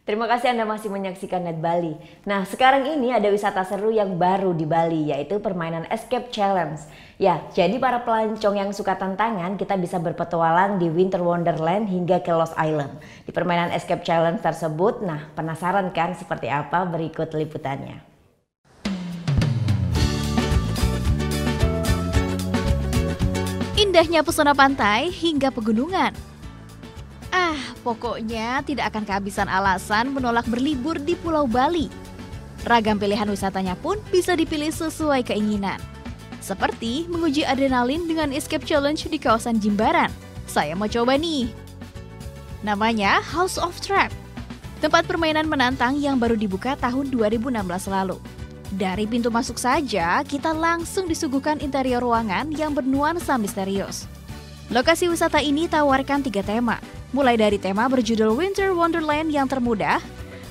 Terima kasih Anda masih menyaksikan Net Bali. Nah, sekarang ini ada wisata seru yang baru di Bali, yaitu permainan Escape Challenge. Ya, jadi para pelancong yang suka tantangan, kita bisa berpetualang di Winter Wonderland hingga ke Lost Island. Di permainan Escape Challenge tersebut, nah penasaran kan seperti apa? Berikut liputannya. Indahnya pesona pantai hingga pegunungan. Pokoknya tidak akan kehabisan alasan menolak berlibur di Pulau Bali. Ragam pilihan wisatanya pun bisa dipilih sesuai keinginan. Seperti menguji adrenalin dengan Escape Challenge di kawasan Jimbaran. Saya mau coba nih. Namanya House of Trap. Tempat permainan menantang yang baru dibuka tahun 2016 lalu. Dari pintu masuk saja, kita langsung disuguhkan interior ruangan yang bernuansa misterius. Lokasi wisata ini tawarkan 3 tema. Mulai dari tema berjudul Winter Wonderland yang termudah,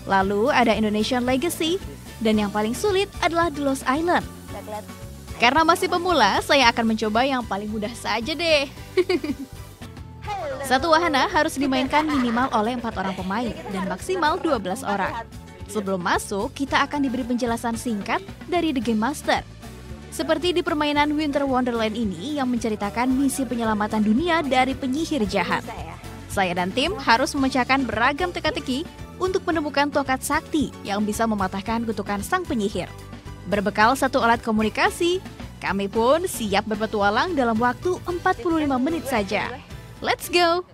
lalu ada Indonesian Legacy, dan yang paling sulit adalah The Lost Island. Karena masih pemula, saya akan mencoba yang paling mudah saja deh. Satu wahana harus dimainkan minimal oleh 4 orang pemain dan maksimal 12 orang. Sebelum masuk, kita akan diberi penjelasan singkat dari The Game Master. Seperti di permainan Winter Wonderland ini yang menceritakan misi penyelamatan dunia dari penyihir jahat. Saya dan tim harus memecahkan beragam teka-teki untuk menemukan tongkat sakti yang bisa mematahkan kutukan sang penyihir. Berbekal 1 alat komunikasi, kami pun siap berpetualang dalam waktu 45 menit saja. Let's go!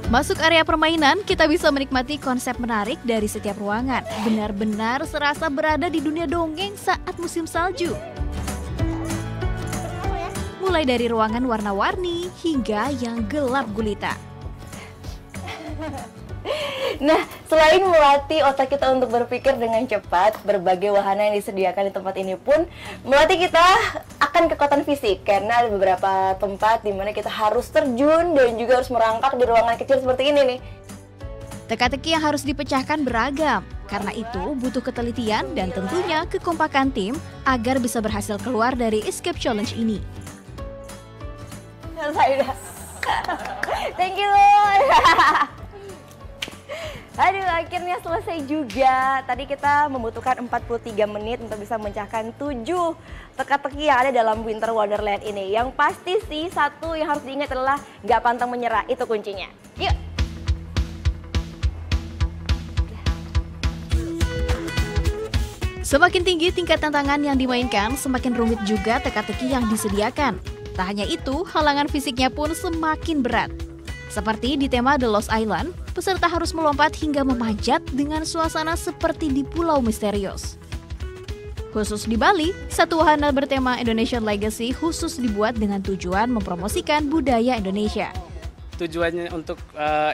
Masuk area permainan, kita bisa menikmati konsep menarik dari setiap ruangan. Benar-benar serasa berada di dunia dongeng saat musim salju. Mulai dari ruangan warna-warni hingga yang gelap gulita. Nah, selain melatih otak kita untuk berpikir dengan cepat, berbagai wahana yang disediakan di tempat ini pun melatih kita akan kekuatan fisik. Karena ada beberapa tempat di mana kita harus terjun dan juga harus merangkak di ruangan kecil seperti ini nih. Teka-teki yang harus dipecahkan beragam. Karena itu butuh ketelitian dan tentunya kekompakan tim agar bisa berhasil keluar dari Escape Challenge ini. Thank you. Aduh, akhirnya selesai juga. Tadi kita membutuhkan 43 menit untuk bisa memecahkan 7 teka-teki yang ada dalam Winter Wonderland ini. Yang pasti sih, satu yang harus diingat adalah nggak pantang menyerah, itu kuncinya. Yuk! Semakin tinggi tingkat tantangan yang dimainkan, semakin rumit juga teka-teki yang disediakan. Tak hanya itu, halangan fisiknya pun semakin berat. Seperti di tema The Lost Island, peserta harus melompat hingga memanjat dengan suasana seperti di pulau misterius. Khusus di Bali, satu wahana bertema Indonesian Legacy khusus dibuat dengan tujuan mempromosikan budaya Indonesia. Tujuannya untuk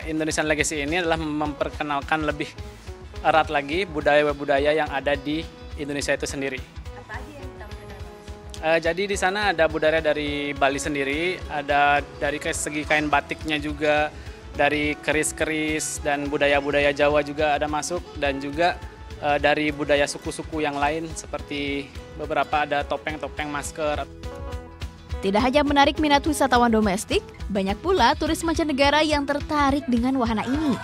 Indonesian Legacy ini adalah memperkenalkan lebih erat lagi budaya-budaya yang ada di Indonesia itu sendiri. Jadi di sana ada budaya dari Bali sendiri, ada dari segi kain batiknya juga, dari keris-keris dan budaya-budaya Jawa juga ada masuk, dan juga dari budaya suku-suku yang lain seperti beberapa ada topeng-topeng, masker. Tidak hanya menarik minat wisatawan domestik, banyak pula turis mancanegara yang tertarik dengan wahana ini.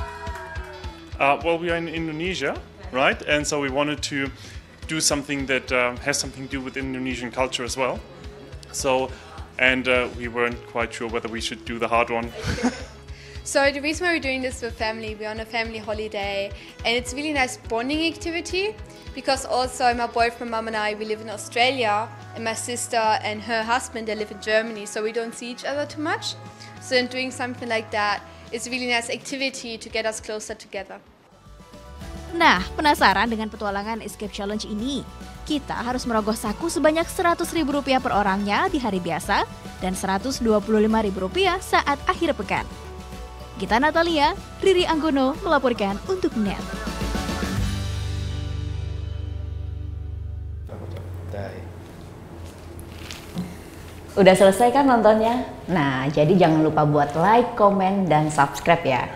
Well, we are in Indonesia, right? And so we wanted to do something that has something to do with Indonesian culture as well. So, and we weren't quite sure whether we should do the hard one. So the reason why we're doing this with family, we're on a family holiday, and it's a really nice bonding activity because also my boyfriend, mum and I, we live in Australia, and my sister and her husband, they live in Germany, so we don't see each other too much. So in doing something like that, it's a really nice activity to get us closer together. Nah, penasaran dengan petualangan Escape Challenge ini? Kita harus merogoh saku sebanyak Rp100.000 per orangnya di hari biasa dan Rp125.000 saat akhir pekan. Gita Natalia, Riri Anggono melaporkan untuk NET. Udah selesai kan nontonnya? Nah, jadi jangan lupa buat like, komen, dan subscribe ya.